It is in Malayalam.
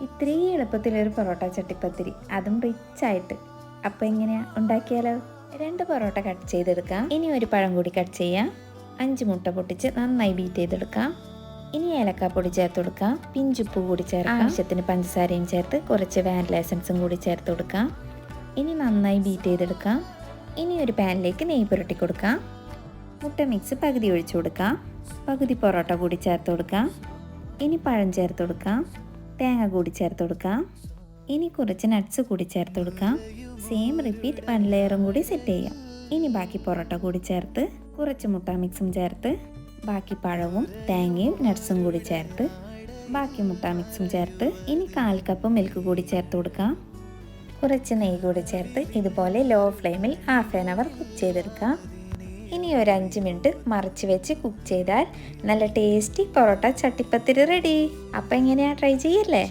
ഇത്രയും എളുപ്പത്തിലൊരു പൊറോട്ട ചട്ടിപ്പത്തിരി, അതും റിച്ചായിട്ട്. അപ്പോൾ എങ്ങനെയാ ഉണ്ടാക്കിയാലോ? 2 പൊറോട്ട കട്ട് ചെയ്തെടുക്കാം. ഇനി ഒരു പഴം കൂടി കട്ട് ചെയ്യാം. 5 മുട്ട പൊട്ടിച്ച് നന്നായി ബീറ്റ് ചെയ്തെടുക്കാം. ഇനി ഏലക്കാപ്പൊടി ചേർത്ത് കൊടുക്കാം. പിഞ്ചുപ്പ് കൂടി ചേർക്കാം. ആവശ്യത്തിന് പഞ്ചസാരയും ചേർത്ത് കുറച്ച് വാനില എസൻസും കൂടി ചേർത്ത് കൊടുക്കാം. ഇനി നന്നായി ബീറ്റ് ചെയ്തെടുക്കാം. ഇനി ഒരു പാനിലേക്ക് നെയ്യ് പുരട്ടി കൊടുക്കാം. മുട്ട മിക്സ് പകുതി ഒഴിച്ചു കൊടുക്കാം. പകുതി പൊറോട്ട കൂടി ചേർത്ത് കൊടുക്കാം. ഇനി പഴം ചേർത്ത് കൊടുക്കാം. തേങ്ങ കൂടി ചേർത്ത് കൊടുക്കാം. ഇനി കുറച്ച് നട്ട്സ് കൂടി ചേർത്ത് കൊടുക്കാം. സെയിം റിപ്പീറ്റ് 1 ലെയറും കൂടി സെറ്റ് ചെയ്യാം. ഇനി ബാക്കി പൊറോട്ട കൂടി ചേർത്ത് കുറച്ച് മുട്ട മിക്സും ചേർത്ത് ബാക്കി പഴവും തേങ്ങയും നട്ട്സും കൂടി ചേർത്ത് ബാക്കി മുട്ട മിക്സും ചേർത്ത് ഇനി 1/4 കപ്പ് മിൽക്ക് കൂടി ചേർത്ത് കൊടുക്കാം. കുറച്ച് നെയ്യ് കൂടി ചേർത്ത് ഇതുപോലെ ലോ ഫ്ലെയിമിൽ 1/2 അവർ കുക്ക് ചെയ്തെടുക്കാം. ഇനി ഒരു 5 മിനിറ്റ് മറിച്ച് വെച്ച് കുക്ക് ചെയ്താൽ നല്ല ടേസ്റ്റി പൊറോട്ട ചട്ടിപ്പത്തിരി റെഡി. അപ്പം എങ്ങനെയാ, ട്രൈ ചെയ്യല്ലേ?